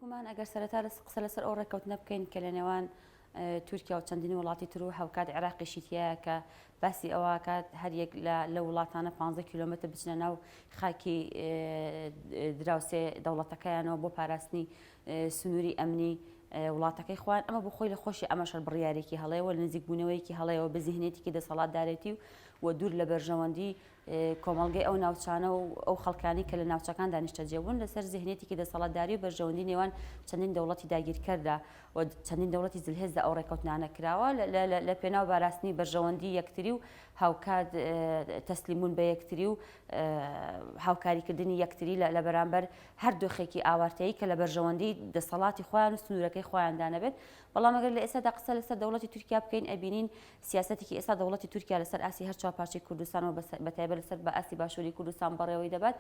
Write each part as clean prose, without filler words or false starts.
بێگومان ئەگەر سەرەتا قسە لەسەر ئەو ڕێکەوتنە بکەین کە لە نێوان تورکیا و چەندینی وڵاتی تر و هاوکات عێراقیشی تایە کە باسی ئەوە کات هەر یەک لە وڵاتانە 15 کیلۆمتر بچنە ناو خاکی دراوسێ دەوڵەتەکەیانەوە بۆ پاراستنی سنووری ئەمنی وڵاتەکەی خوان ئەمە بۆ خۆی لە خۆشی ئەمەشەر بڕیارێکی هەڵەیەوە لە نزیکبوونەوەیەکی هەڵەیەوە بە ذهنێتێکی دەسەڵاتدارێتی و دوور لە بەرژەوەندی کۆمەڵگەی ئەو ناوچانە و ئەو خەڵکانی کە لە ناوچەکان دانیشتەجێبوون لەسەر ذهنێتێکی دەسەڵاتداری و بەرژەوەندی نێوان چەندین دەوڵەتی داگیرکەردا و چەندین دەوڵەتی زلهێزدا ئەو ڕێکەوتنانە کراوە لە پێناو باراستنی بەرژەوەندی یەکتری و هاوکات تەسلیمون بە یەکتری و هاوکاریکردنی یەکتری لە بەرامبەر هەر دۆخێکی ئاوارتەیی کە لە بەرژەوەندی دەسەڵاتی خۆیان و سنوورەکەی خۆیاندانە بێت. بەڵام ئەگەر لە ئێستادا قسە لەسەر دەوڵەتی تورکیا بکەین ئەبینین سیاسەتێکی ئێستا دەوڵەتی تورکیا لەسەر ئاسی هەر چوارپارچەی کوردستان و بەتایبەت لەسەر بە ئاسی باشووری کوردستان بەڕێوەی دەبات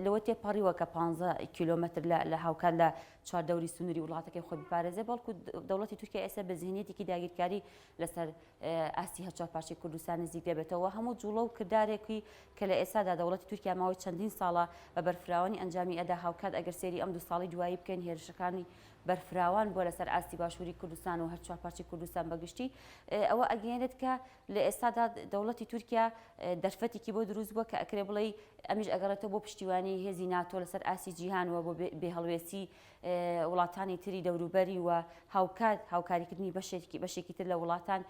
لەوە تێپەڕیوە کە 15 کیلۆمتر لە هاوکات لە چواردەوری سنووری وڵاتەکەی خۆی بپارێزێ بەڵکو دەوڵەتی تورکیا ئێستا بە ذهنیەتێکی داگیرکاری لەسەر ئاسی هەر چوارپارچەی کوردستان نزیک دەبێتەوە هەموو جوڵە و کردارێکی کە لە ئێستادا دەوڵەتی تورکیا ماوەی چەندین ساڵە بە بەرفراوانی ئەنجامی ئەدا هاوکات ئەگەر سێری ئەم 2 ساڵی دوایی بکەین هێرشەکانی بەرفراوان بۆ لەسەر ئاستی باشووری کوردستان و هەر چوارپارچەی کوردستان بەگشتی ئەوە ئەگەێنێت کە لە ئێستادا دەوڵەتی تورکیا دەرفەتێکی بۆ دروست بووە کە ئەکرێ بڵێ ئەمیش ئەگەڕێتەوە بۆ پشتیوانی هێزی ناتۆ لەسەر ئاسی جیهانەوە بۆ بێهەڵوێسی وڵاتانی تری دەوروبەری و هاوکاریکردنی بەشێکی تر لە وڵاتان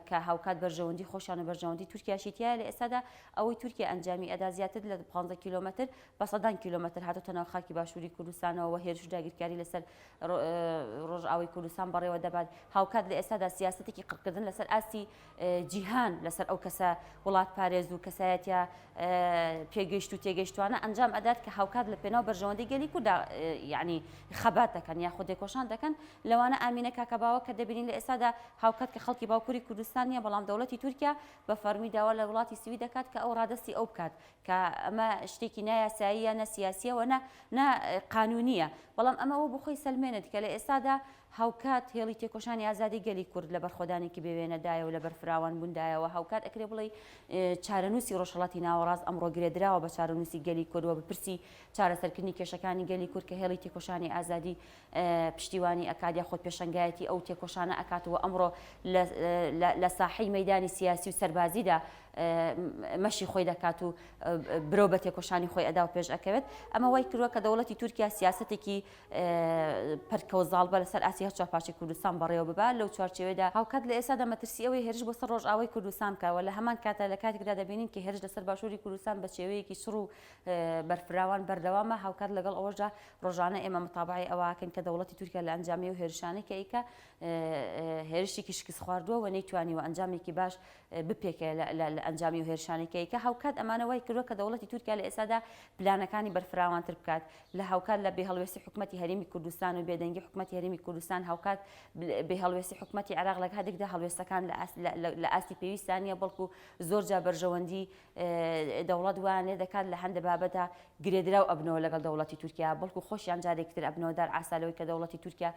کە هاوکات بەرژەوەندی خۆشیان و بەرژەوەندی تورکیاشی تایە لە ئێستادا ئەوەی تورکیا ئەنجامی ئەدا زیاتر لە 15 کیلۆمتر بە 100 کیلۆمتر هاتۆتە ناو خاکی باشووری کوردستانەوە هێرش و داگیرکاری لەسەر ڕۆژئاوای کوردستان بەڕێوە دەبات. هاوکات لە ئێستادا سیاسەتێکی قڕکردن لەسەر ئاسی جیهان لەسەر ئەو کەسە وڵات پارێز و کەسایەتە پێگەیشت و تێگەیشتوانە ئەنجام ئەدات کە هاوکات لە پێناو بەرژەوەندی گەلی کووردا یعنی خەبات دەکەن یا خودێکۆشان دەکەن لەوانە ئامینە کاکەباوە کە دەبینین لە ئێستادا هاوکات کە خەڵکی باوکووری کوردستانیە بەڵام دەوڵەتی تورکیا بە فەرمی داوا لە وڵاتی سوید دەکات کە ئەو ڕادستی ئەو بکات کە ئەمە شتێکی نایاساییە نە سیاسیەوە نە قانونیە بەڵام ئەمەوە بۆ خۆی سەلمێنێت کە لە ئێستادا هاوکات هێڵی تێکۆشانی ئازادی گەلی کورد لە بەرخۆدانێکی بێوێنەدایە و لە بەرفراوان بووندایەوە هاوکات ئەکرێ بڵێ چارەنووسی ڕۆژهەڵاتی ناوەڕاست ئەمڕۆ گرێدراوە بە چارەنووسی گەلی کوردوە بپرسی چارەسەرکردنی کێشەکانی گەلی کورد کە هێڵی تێکۆشانی ئازادی پشتیوانی ئەکاد یا خۆت پێشەنگایەتی ئەو تێکۆشانە ئەکاتەوە ئەمڕۆ لە ساحەی مەیدانی سیاسی و سەربازیدا مەشی خۆی دەکات و برۆ بە تێکۆشانی خۆی ئەدا و پێش ئەکەوێت ئەمە وای کردووە کە دەوڵەتی تورکیا سیاسەتێکی پەرکەوزاڵ بە لەسەر ئاسی هەر چوارپارچەی کوردستان بەڕێوە ببات لەو چوارچێوەیەدا هاوکات لە ئێستادا مەترسی ئەوەی هێرش بۆ سەر ڕۆژئاوای کوردستان بکەوە لە هەمان کاتە لە کاتێکدا دەبینین کە هێرش لەسەر باشووری کوردستان بە شێوەیەکی شڕ و بەرفراوان بەردەوامە هاوکات لەگەڵ ئەوەشدا ڕۆژانە ئێمە متابعی ئەوەکەن کە دەوڵەتی تورکیا لە ئەنجامی و هێرشانەی کە ئیکە هێرشێکی شکست خواردووە و نەیتوانی و ئەنجامێکی باش بپێکێ لە ئەنجامی و هێرشانێکی کە هاوکات ئەمانە وای کردووە کە دەوڵەتی تورکیا لە ئێستادا پلانەکانی بەرفراوانتر بکات لە هاوکات لە بێهەڵوێستی حکومەتی هەرێمی کوردستان و بێدەنگی حکومەتی هەرێمی کوردستان هاوکات بێهەڵوێستی حکومەتی عێراق لە کاتێکدا هەڵوێستەکان لە ئاستی پێویستانیە بەڵکو زۆرجا بەرژەوەندی دەوڵەت وانێ دەکات لە هەندێک بابەتە گرێدراو ئەبنەوە لەگەڵ دەوڵەتی تورکیا بەڵکو خۆشیان جارێکتر ئەبنەوە دار ئاسالەوەی کە دەوڵەتی تورکیا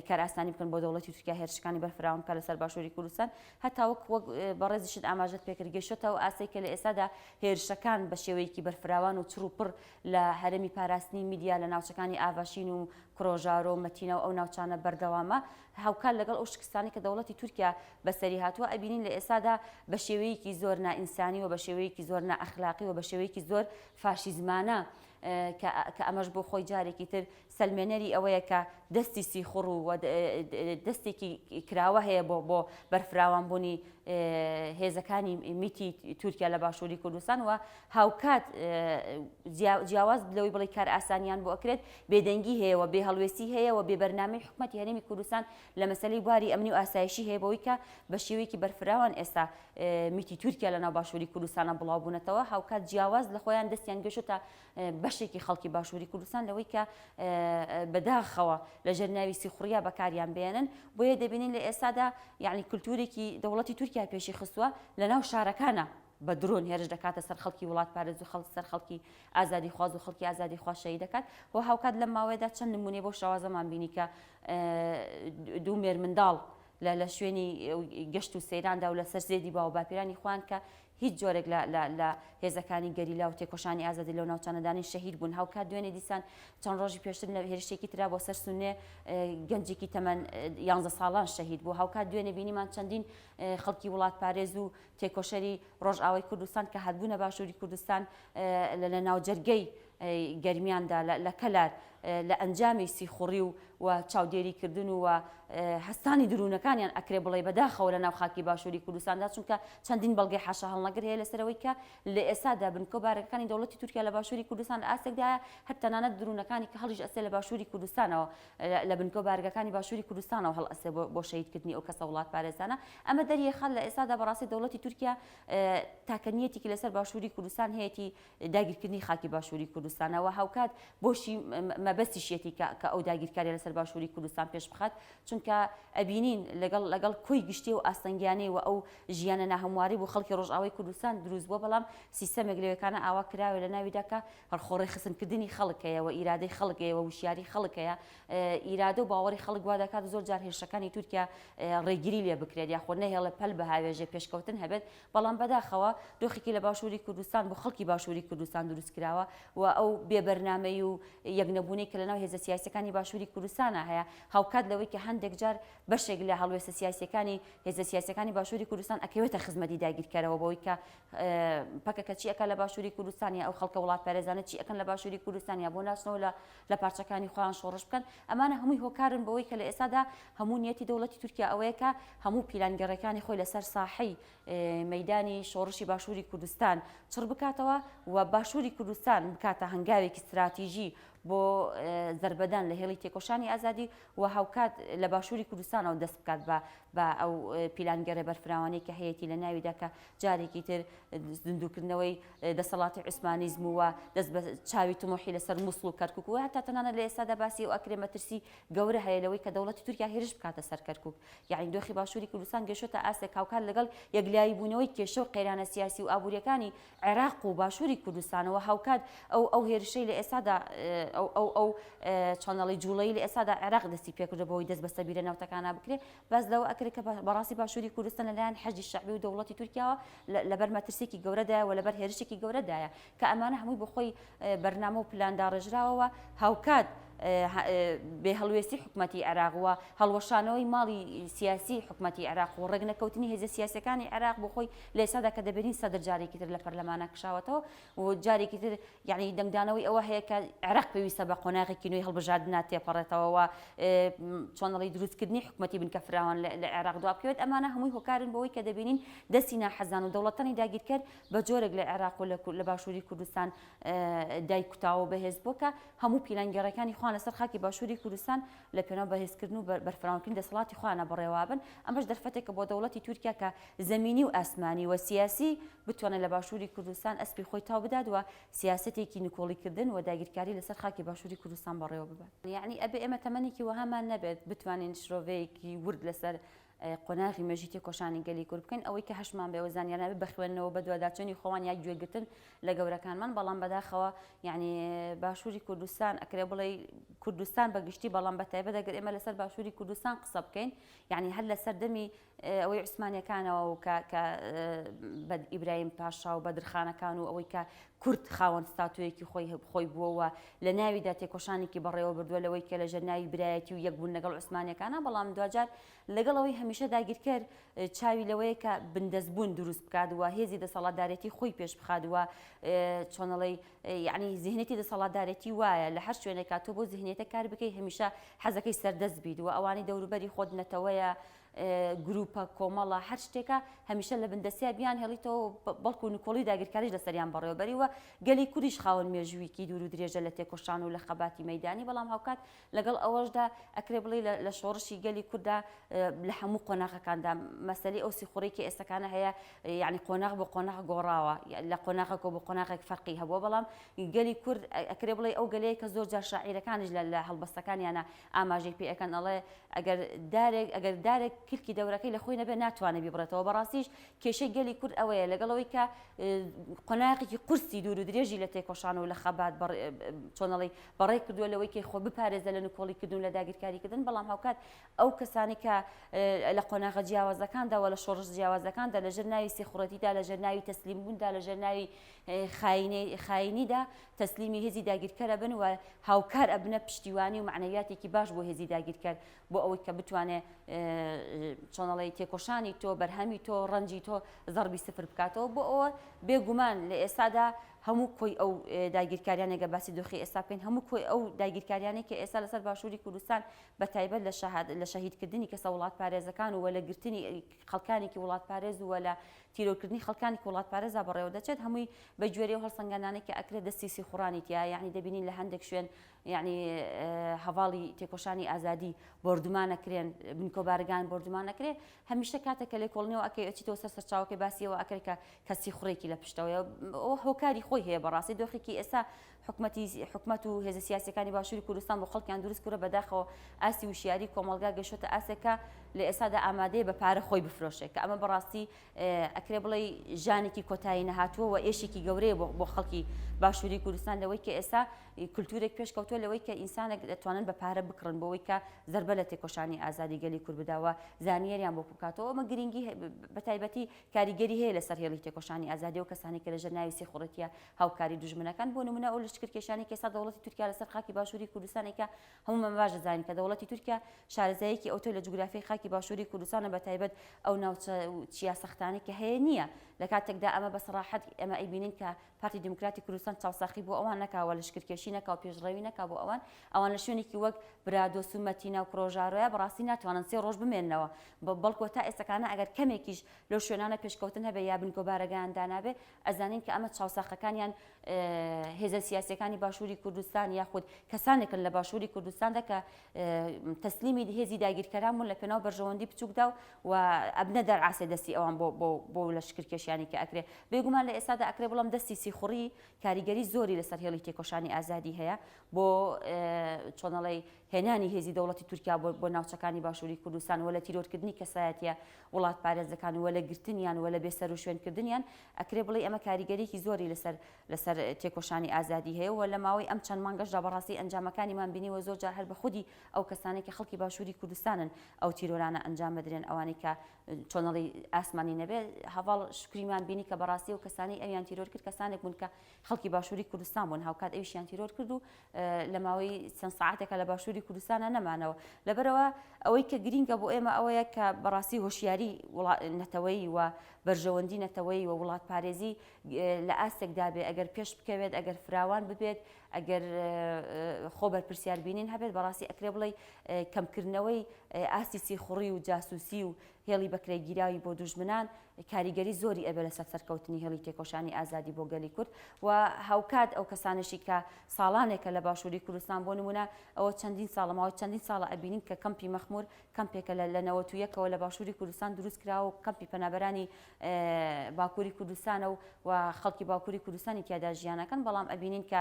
کارئاسانی بکەن بۆ دەوڵەتی تورکیا هێرشەکانی بەرفراوان بکات لەسەر باشووری کوردستان هەتا وەک بەڕێزیشت ئاماژەت پێکرد گەشتەوە ئاسەی کە لە ئێستادا هێرشەکان بە شێوەیەکی بەرفراوان و چڕ و پڕ لە هەرێمی پاراستنی میدیا لە ناوچەکانی ئاڤاشین و کڕۆژار و مەتینە و ئەو ناوچانە بەردەوامە هاوکات لەگەڵ ئەو شکستانی کە دەوڵەتی تورکیا بەسەری هاتووە ئەبینین لە ئێستادا بە شێوەیەکی زۆر نائینسانی و بە شێوەیەکی زۆر نائەخلاقی و بە شێوەیەکی زۆر فاشیزمانە کە ئەمەش بۆ خۆی جارێکی تر سەلمێنەری ئەوەیە کە دەستی سیخڕ و دەستێکی کراوە هەیە بۆ بەرفراوانبوونی هێزەکانی میتی تورکیا لە باشووری کوردستان و هاوکات جیاواز لەوەی بڵێ کار ئاسانیان بۆ ئەکرێت بێدەنگی هەیە و بێهەڵوێستی هەیە و بێبەرنامەی حکومەتی هەرێمی کوردستان لە مەسەلەی بواری ئەمنی و ئاسایشی هەیە بەوەی کە بە شێوەیەکی بەرفراوان ئێستا میتی تورکیا لە ناو باشووری کوردستانە بڵاوبوونەتەوە هاوکات جیاواز لە خۆیان دەستیان گەشتە بەشێکی خەڵکی باشووری کوردستان لەوەی کە بەداخەوە لە ژەرناوی سیخڕیا بەکاریان بێنن بۆیە دەبینین لە ئێستادا یعنی کولتورێکی دەوڵەتی تورکیا پێشی خستووە لە ناو شارەکانە بە درۆن هێرش دەکاتە سەر خەڵکی وڵات پارێز و سەر خەڵکی ئازادی خواز و خەڵکی ئازادی خواشەیی دەکات و هاوکات لەم ماوەیەدا چەند نمونێ بۆ شەوازەمان بینی کە دوو مێر منداڵ لە شوێنی گەشت و سەیراندا و لەسەر زێدی باو باپیرانی خوان کە هیچ جۆرێک لە هێزەکانی گەریلا و تێکۆشانی ئازادی لەو ناوچانەدانی شەهید بوون هاوکات دوێنێ دیسان چەند ڕۆژی پێشتر لە هێرشێکی ترا بۆ سەر سونێ گەنجێکی تەمەەن 11 ساڵان شەهید بوو هاوکات دوێنێ بینیمان چەندین خەڵکی وڵات پارێز و تێکۆشەری ڕۆژئاوای کوردستان کە هاتبوونە باشووری کوردستان لە ناوجەرگەی گەرمیاندا لە کەلار لە ئەنجامی سیخوڕی و چاودێریکردن و هەستانی درونەکانیان ئەکرێ بڵێ بەداخەوە لە ناو خاکی باشووری کوردستاندا چونکە چەندین بەڵگەی حاشا هەڵنەگر هەیە لەسەرەوەی کە لە ئێستادا بنکۆبارەکانی دەوڵەتی تورکیا لە باشووری کوردستان ئاسێکدایە هەر تەنانەت درونەکانی کە هەڵیش ئەسێ لە باشووری کوردستانەوە لە بنکۆبارگەکانی باشووری کوردستانەوە هەڵ ئەسێ بۆ شەهیدکردنی ئەو کەسە وڵات پارێزانە ئەمە دەریێخات لە ئێستادا بەڕاستی دەوڵەتی تورکیا تاکەنیەتێکی لەسەر باشووری کوردستان هەیەی داگیرکردنی خاکی باشووری کوردستانەوە هاوکات بۆشی مەبەستیشێتی کە ئەو داگیرکاری لەسەر باشووری کوردستان پێش بخات چونکە ئەبینین لەگەڵ کۆی گشتی و ئاستەنگیانەی و ئەو ژیانە ناهەمواری بۆ خەڵکی ڕۆژئاوای کوردستان دروست بووە بەڵام سیستەمێک لەوەکانە ئاوا کراوە لە ناویدا کە هەرخۆڕی خستنکردنی خەڵکەیە و ئیرادەی خەڵکەیە و وشیاری خەڵکەیە ئیرادە و باوەڕی خەڵک وا دەکات زۆر جار هێرشەکانی تورکیا ڕێگیری لێ بکرێت یاخۆ نەهێڵە پەل بە هاوێژە پێشکەوتن هەبێت بەڵام بەداخەوە دۆخێکی لە باشووری کوردستان بۆ خەڵکی باشووری کوردستان دروست کراوە و ئەو بێبەرنامەی و یەکنەبوونی کە لەناو هێزە سیاسیەکانی باشووری کوردستانە هەیە هاوکات لەوەی کە هەندێک جار بەشێک لە هەڵوێستە سیاسیەکانی هێزە سیاسیەکانی باشووری کوردستان ئەکەوێتە خزمەتی داگیرکارەوە بۆی کە پەکەکە چی ئەکە لە باشووری کوردستانیا ئەو خەڵکە وڵات پارێزانە چی ئەکەن لە باشووری کوردستانیا بۆ ناچنەوە لە پارچەکانی خۆیان شۆڕش بکەن ئەمانە هەمووی هۆکارن بەوەی کە لە ئێستادا هەموو نیەتی دەوڵەتی تورکیا ئەوەیە کە هەموو پیلانگەڕەکانی خۆی لەسەر ساحەی مەیدانی شۆڕشی باشووری کوردستان چڕ بکاتەوە و باشووری کوردستان بکاتە هەنگاوێکی استراتیژی بۆ زەربەدان لە هێڵی تێکۆشانی ئازادی و هاوکات لە باشووری کوردستانەوە دەست بکات بە ئەو پیلانگەڕێ بەرفراوانەی کە هەیەی لە ناویدا کە جارێکی تر زیندووکردنەوەی دەسەڵاتی عوسمانیزم و دەست بە چاوی تمۆحی لەسەر مووسڵ و کەرکووک و هەتا تەنانە لە ئێستادا باسی ئەو ئەکرێ مەترسی گەورە هەیە لەوەی کە دەوڵەتی تورکیا هێرش بکاتە سەر کەرکووک یعنی دۆخی باشووری کوردستان گەشتە ئاسێک هاوکات لەگەڵ یەکلایی بوونەوەی کێشە و قەیرانە سیاسی و ئابوووریەکانی عێراق و باشووری کوردستانەوە هاوکات ئەو هێرشەی لە ئێستادا ئەو چۆنەڵی جوڵەی لە ئێستادا عێراق دەستی پێکردەوەی دەست بە سەبیرە ناوتەکانە بکرێت باز لەوە ئەکرێت کە بەڕاستی باشووری کوردستان لەلایەن حەجی شەعبی و دەوڵەتی تورکیاوە لەبەر مەترسێکی گەورەدایە و لەبەر هێرشێکی گەورەدایە کە ئەمانە هەمووی بەخۆی بەرنامە و پلاندا ڕێژراوەوە هاوکات بێ هەڵوێستی حکومەتی عێراق وە هەڵوەشانەوەی ماڵی سیاسی حکومەتی عێراق و ڕێگنەکەوتنی هێزە سیاسەکانی عێراق بۆ خۆی لە ئێستادا کە دەبێتین سەدر جارێکی تر لە پەرلەمانە کشاوەتەوە و جارێکی تر یعنی دەنگدانەوەی ئەوە هەیە کە عێراق پێویستە بە قۆناغێکی نوێی هەڵبژاردننا تێپەڕێتەوە و چۆنەڵی دروستکردنی حکومەتی بنکە فراوان لە عێراق دوا بکەوێت ئەمانە هەمووی هۆکارن بەوەی کە دەبینین دەستی ناحەزان و دەوڵەتانی داگیرکرد بە جۆرێک لە عێراق و لە باشووری کوردستان دایکوتاوە بەهێز بۆکە هەموو پیلانگەڕەکانی خوان لەسەر خاکی باشووری کوردستان لە پێناو بەهێزکردن و بەرفراوانکردنی دەسەڵاتی خوانە بڕێوابن ئەمەش دەرفەتێکە بۆ دەوڵەتی تورکیا کە زەمینی و ئاسمانی و سیاسی بتوانێت لە باشووری کوردستان ئەسپی خۆی تاو بدات و سیاسەتێکی نکۆڵیکردن و داگیرکاری لەسەر خاکی باشووری کوردستان بەڕێوە ببات یعنی ئەبێ ئێمە تەمەنێکی وەهامان نەبێت بتوانین شرۆڤەیەکی ورد لەسەر قۆناغی مێژی تێکۆشانی گەلی کورد بکەین ئەوەی کە هەشمان بێ وەزانیانە بە خوێندنەوە بە دوواداچوونی خۆوان یا گوێگرتن لە گەورەکانمان بەڵام بەداخەوە یعنی باشووری کوردستان ئەکرێ بڵێ کوردستان بەگشتی بەڵام بەتایبەت ئەگەر ئێمە لەسەر باشووری کوردستان قسە بکەین یعنی هەر لەسەر دەمی ئەوەی عوسمانیەکانەوە و کە بە ئیبراهیم پاشا و بەدرخانەکان و ئەوەی کە کورد خاوەن ستاتویەکی خۆی بووەوە لە ناویدا تێکۆشانێکی بەڕێوە بردووە لەوەی کە لە ژەرناوی برایەتی و یەکبوون لەگەڵ عوسمانیەکانە بەڵام دوجار لەگەڵەوەی هەمیشە داگیرکرد چاوی لەوەیە کە بندەستبوون دروست بکات و هێزی دەسەڵاتدارەتی خۆی پێش بخات و چۆنەڵی یعنی زیهنێتی دەسەڵاتدارەتی وایە لە هەر شوێنێکا تۆ بۆ زیهنێتە کار بکەی هەمیشە حەزەکەی سەردەست بیت و ئەوانی دەوروبەری خۆت نەتەوەیە گروپە کۆمەڵە هەر شتێکە هەمیشە لە بندەسیا بیان هێڵیتەوە بەڵکو و نکۆڵی داگیرکاریش لەسەریان بەڕێوەبەریوە گەلی کوریش خاوەن مێژوویکی دوور و درێژە لە تێکۆشان و لە خەباتی مەیدانی بەڵام هاوکات لەگەڵ ئەوەشدا ئەکرێ بڵێ لە شۆڕشی گەلی کووردا لە هەموو قۆناغەکاندا مەسەلەی ئەو سیخوڕێکی ئێستەکانە هەیە یعنی قۆناغ بۆ قۆناغ گۆڕاوە لە قۆناغێک بۆ قۆناغێک فەرقی هەبووە بەڵام گەلی کورد ئەکرێ بڵێ ئەو گەلەیە کە زۆر جار شاعیرەکانیش لە هەڵبەستەکانیانە ئاماژەی پێ ئەەکەن ئەڵێ ئەگەر دارێک کلکی دەورەکەی لە خۆی نەبێ ناتوانێت بیبڕێتەوە بەڕاستیش کێشەی گەلی کورد ئەوەیە لەگەڵەوەی کە قۆناغێکی قورسی دوور و درێژی لە تێکۆشان و لە خەبات چۆنەڵی بەڕێ کردووە لەوەی کە خۆ بپارێزە لە نکۆڵی کردن لە داگیرکاریکردن بەڵام هاوکات ئەو کەسانی کە لە قۆناغە جیاوازەکاندا لە شۆڕش جیاوازەکاندا لە ژێر ناوی سێخوڕەتیدا لە ژێر ناوی تەسلیمبووندا لە ژێر ناوی خاینیدا تەسلیمی هێزی داگیرکەرە بن و هاوکار ئەبنە پشتیوانی و معنەویاتێکی باش بۆ هێزی داگیرکەر بۆ ئەوەی کە بتوانێت چۆنەڵی تێکۆشانی تۆ بەرهەمی تۆ ڕەنجی تۆ زەربی سفر بکاتەوە بۆ ئەوە بێگومان لە ئێستادا هەموو کۆی ئەو داگیرکاریانێگە باسی دۆخی ئێستا بکەین هەموو کۆی ئەو داگیرکاریانی کە ئێستا لەسەر باشووری کوردستان بە تایبەت لە شەهیدکردنی کەسە وڵات پارێزەکان و لە گرتنی خەڵکانێکی وڵات پارێز و لە تیرۆکردنی خەڵکانی وڵات پارێزا بەڕێوە دەچێت هەمووی بە گوێرەی و هەڵسەنگانانێک کە ئەکرێت دەستی سیخوڕانی تیا یعنی دەبینین لە هەندێک شوێن یعنی هەواڵی تێکۆشانی ئازادی بردومانەکرێن بنکۆبارگان بردومانەکرێ هەمیشە کاتێکە لێ کۆڵنەوە ئەکەی ئەچیتەوە سەر سەرچاوەکەی باسیەوە ئەکرێکە کەسی خوڕێکی لە پشتەوە ئەو هۆکاری خۆی هەیە بەڕاستی دۆخێکی ئێستا حکومەت و هێزە سیاسیەکانی باشووری کوردستان بۆ خەڵکیان دروست کورە بەداخەوە ئاسی وشیاری کۆمەلگا گەشتە ئاسێکە لە ئێستادا ئامادەیە بە پارە خۆی بفرۆشێت کە ئەمە بەڕاستی ئەکرێ بڵێ ژانێکی کۆتایی نەهاتووە و ئێشێکی گەورەیە بۆ خەڵکی باشووری کوردستان لەوەی کە ئێستا کولتورێک پێشکەوتووە لەوەی کە ئینسانێک دەتوانن بە پارە بکڕن بۆەوەی کە زەربە لە تێکۆشانی ئازادی گەلی کورد بداوە زانیاریان بۆ بکاتەوە ئەمە گرنگی بەتایبەتی کاریگەری هەیە لەسەر هێڵی تێکۆشانی ئازادی و کەسانی کە لەژێر ناوی سێخوڕەتیە هاوکاری دوژمنەکان بۆ نمونە ئەو لەشکرکێشانی کە ئێستا دەوڵەتی تورکیا لەسەر خاکی باشووری کوردستانێکە هەمومان باش دەزانین کە دەوڵەتی تورکیا شارەزایەکی ئەوتۆی لە جوگرافیای خاکی باشووری کوردستانە بەتایبەت ئەو ناوچە چیاسەختانەی کە هەیە نییە لە کاتێکدا ئەمە بەسەراحەت ئەمە ئەیبینین کە پارتی دموکراتی کوردستان چاوساخی بۆ ئەوان نەکاوە لەشکرکێشی نەکاو پێشڕەوی نەکا بۆ ئەوان لە شوێنێکی وەک برادۆس و مەتینە و کڕۆژارۆیە بەڕاستی ناتوانن 3 ڕۆژ بمێننەوە بەڵکو تا ئێستاکانە ئەگەر کەمێکیش لەو شوێنانە پێشکەوتن هەبێ یا بنکۆبارەگەیاندا نابێ ئەزانین کە ئەمە چاوساخەکانیان هێزە سیاسیەکانی باشووری کوردستان یاخود کەسانێکن لە باشووری کوردستاندا کە تەسلیمی هێزی داگیرکەران بوون لە پێناو بەرژەوەندی بچووکدا و ئەبنە دەرعاسێ دەستی ئەوان بۆ لەشکرکێشیانی کە ئەکرێ بێگومان لە ئێستادا ئەکرێ بڵام دەستی سیخوڕی کاریگەری زۆری لەسەر هێڵی تێکۆشانی ئازادی هەیە بۆ چۆنەڵی هێنانی هێزی دەوڵەتی تورکیا بۆ ناوچەکانی باشووری کوردستان و لە تیرۆرکردنی کەسایەتیە وڵات پارێزەکان و لە گرتنیان و لە بێسەر و شوێنکردنیان ئەکرێ بڵێ ئەمە کاریگەریکی زۆری لەسەر تێکۆشانی ئازادی هەیە و لە ماوەی ئەم چەند مانگەشدا بەڕاستی ئەنجامەکانیمان بینیوە زۆر جار هەر بە خودی ئەو کەسانی کە خەڵکی باشووری کوردستانن ئەو تیرۆرانە ئەنجام بدرێن ئەوانی کە چۆنەڵی ئاسمانی نەبێت هەواڵ شکریمان بینی کە بەڕاستی و کەسانی ئەویان تیرۆر کرد کەسانێک بوون کە خەڵکی باشووری کوردستان بوون هاوکات ئەویشیان تیرۆر کرد و لە ماوەی چەند ساعاتێکە لە باشووری کوردستانە نەمانەوە لەبەرەوە ئەوەی کە گرینگە بۆ ئێمە ئەوەیە کە بەڕاستی هۆشیاری نەتەوەی و بەرژەوەندی نەتەوەی و وڵات پارێزی لە ئاستێکدا بێ ئەگەر پێش بکەوێت ئەگەر فراوان ببێت ئەگەر خۆ بەرپرسیار بینین هەبێت بەڕاستی ئەکرێ بڵێ کەمکردنەوەی ئاستی سیخوڕی و جاسووسی و هێڵی بەکرێگیراوی بۆ دوژمنان کاریگەری زۆری ئەبێ لە سەرکەوتنی هێڵی تێکۆشانی ئازادی بۆ گەلی کورد و هاوکات ئەو کەسانشی کە ساڵانێکە لە باشووری کوردستان بۆ نمونە ئەوە چەندین ساڵەماوە چەندین ساڵە ئەبینین کە کەمپی مەخمور کەمپێکە لە 91ەوە لە باشووری کوردستان دروست کراوە و کەمپی پەنابەرانی باکووری کوردستانە و خەڵکی باکووری کوردستانی تیادا ژیانەکەن بەڵام ئەبینین کە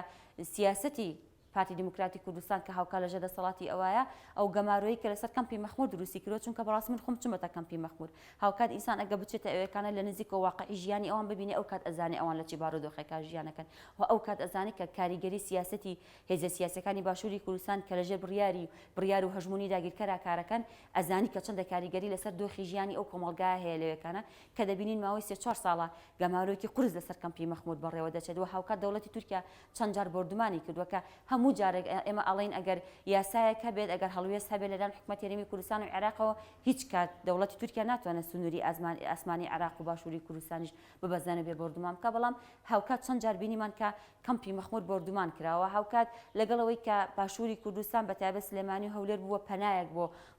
سیاسەتی پارتی دموکراتی کوردستان کە هاوکار لە ژەدەسەڵاتی ئەوایە ئەو گەماروەیی کە لەسەر کەمپی مەخمور دروستی کرۆ چونکە بەڕاستی من خۆم چمەتە کەمپی مەخمور هاوکات ئینسان ئەگە بچێتە ئەوەکانە لە نزیکەوە واقعی ژیانی ئەوان ببینێ ئەو کات ئەزانێ ئەوان لە چی بارودۆخێکا ژیانەکەن و ئەو کات ئەزانێ کە کاریگەری سیاسەتی هێزە سیاسەکانی باشووری کوردستان کە لەژێر بڕیار و هەژمونی داگیرکەرا کارەکەن ئەزانی کە چەندە کاریگەری لەسەر دۆخی ژیانی ئەو کۆمەڵگایە هەیە لەوەکانە کە دەبینین ماوەی 3-4 ساڵە گەماروەیەکی قورس لەسەر کەمپی مەخمور بەڕێوە دەچێت و هاوکات دەوڵەتی تورکیا چەند جار بردومانی کردووە کە هەموو جارێک ئێمە ئەڵین ئەگەر یاسایەک هەبێت ئەگەر هەڵوێست هەبێت لەلایەن حکومەت هەرێمی کوردستان و عێراقەوە هیچ کات دەوڵەتی تورکیا ناتوانێت سنووری ئاسمانی عێراق و باشووری کوردستانیش ببەزانە بێ بردومان بکە بەڵام هاوکات چەند جار بینیمان کە کەمپی مەخمور بردومان کراوە هاوکات لەگەڵەوەی کە باشووری کوردستان بەتایبەت سلێمانی و هەولێر بووە پەنایەک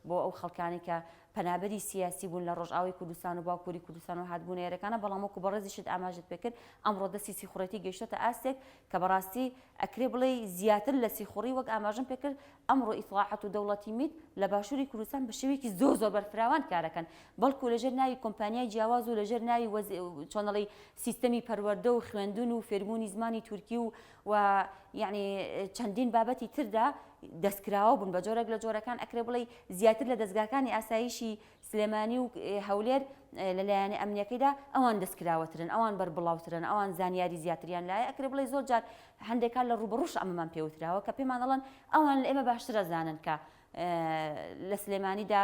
بۆ ئەو خەڵکانی کە پەنابەری سیاسی بوون لە ڕۆژئاوی کوردستان و باکووری کوردستان و هاتبوون ئێرەکانە بەڵام وەکو بەڕێزیشت ئاماژت پێکرد ئەمڕۆ دەستی سیخوڕەتی گەیشتە ئاستێک کە بەڕاستی ئەکرێ بڵێ زیاتر لە سیخوڕی وەک ئاماژم پێکرد ئەمڕۆ ئیسلاحەت و دەوڵەتی میت لە باشووری کوردستان بە شێوەیەکی زۆر بەرفراوان کارەکەن بەڵکو لەژێر ناوی کۆمپانیای جیاواز و لەژێر ناوی چۆنەڵی سیستەمی پەروەردە و خوێندون و فێربوونی زمانی تورکی و یعنی چەندین بابەتی تردا دەستکراوە بوون بە جۆرێک لە جۆرەکان ئەکرێ بڵێ زیاتر لە دەستگاکانی ئاسایشی سلێمانی و هەولێر لەلایەنی ئەمنیەکەیدا ئەوان دەستکراوەترن، ئەوان بەربڵاوترن، ئەوان زانیاری زیاتریان لایە ئەکرێ بڵێ زۆر جار هەندێکان لە ڕوبەڕوش ئەمەمان پێوتراوە کە پێمان دەڵێن ئەوان لە ئێمە باشترە زانن کە لە سلێمانیدا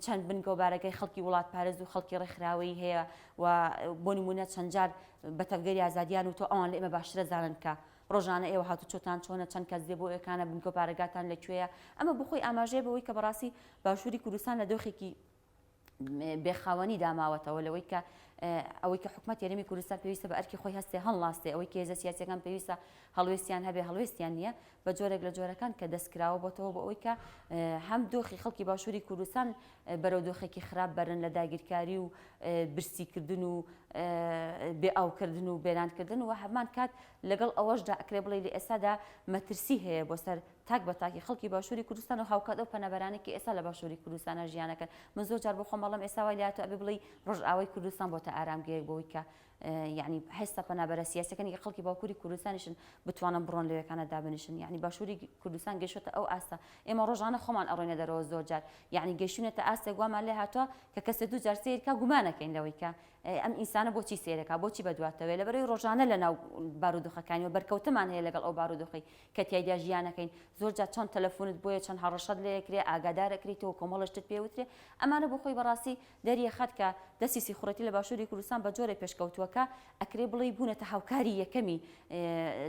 چەند بنگۆبارەکەی خەڵکی وڵات پارێز و خەڵکی ڕێکخراوەی هەیە و بۆ نمونە چەند جار بە تەفگەری ئازادیان و تۆ ئەوان لە ئێمە باشترە زانن کە ڕۆژانە ئێوە هاتو چۆتان چۆنە چەند کەس دێ بۆ ئێکانە بنگۆبارەکاتان لەکوێیە ئەمە بخۆی ئاماژەیە بەوەی کە بەڕاستی باشووری کوردستان لە دۆخێکی بێخاوەنی داماوەتەوە لەوەی کە ئەوەی کە حکومەت یاریمی کوردستان پێویستە بە ئەرکی خۆی هەستێ هەڵناستێ ئەوەی کە هێزە سیاسیەکان پێویستە هەڵوێستیان هەبێ هەڵوێستیان نییە بە جۆرێک لە جۆرەکان کە دەستکراوە بۆتەوە بە ئەوەی کە هەم دۆخی خەڵکی باشووری کوردستان بەرەو دۆخێکی خراپ بەرن لە داگیرکاری و برسیکردن و بێ ئاوکردن و بێرانکردن و هەمان کات لەگەڵ ئەوەشدا ئەکرێ بڵێ لە ئێستادا مەترسی هەیە بۆ سەر تاک بە تاکی خەڵکی باشووری کوردستان و هاوکات ئەو پەنەبەرانێکی ئێستا لە باشووری کوردستانە ژیانەکەن من زۆر جار بۆ خۆم بەڵام ئێستا وای لاتۆ ئەبێ بڵێ ڕۆژئاوای کوردستان بۆتە ئارامگەیەک بۆەوەی کە یعنی هەستا پەنابەرە سیاسەکانی خەڵکی باوکووری کوردستانیشن بتوانن بڕۆن لەوەکانە دابنیشن یعنی باشووری کوردستان گەیشتە ئەو ئاستا ئێمە ڕۆژانە خۆمان ئەڕۆینە دەرەوە زۆر جار یعنی گەیشتونێتە ئاستێک گومان لێ هاتووە کە کەسە دوو جار سیرکە گومانەکەین لەوەی کە ئەم ئینسانە بۆچی سێرەکە بۆچی بەدواتەوێت لەبەرەوەی ڕۆژانە لە ناو بارودۆخەکانیەوە بەرکەوتمان هەیە لەگەڵ ئەو بارودۆخی کە تیایدا ژیانەکەین زۆر جار چۆن تەلەفۆنت بۆیە چەند هەڕەشەت لێکرێ ئاگادارەکریتەوە کۆمەڵشتت پێوترێ ئەمانە بۆ خۆی بەڕاستی دەریەخات کە دەستی سیخوڕەتی لە باشووری کوردستان بە جۆرە پێشکەوتووەکە ئەکرێ بڵێ بوونەتە هاوکاری یەکەمی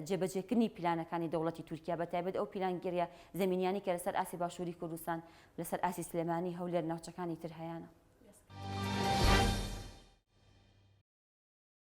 جێبەجێکردنی پلانەکانی دەوڵەتی تورکیا بەتایبەت ئەو پلانگیریە زەمینیانی کە لەسەر ئاسی باشووری کوردستان لەسەر ئاسی سلێمانی هەولێر ناوچەکانی تر هەیەە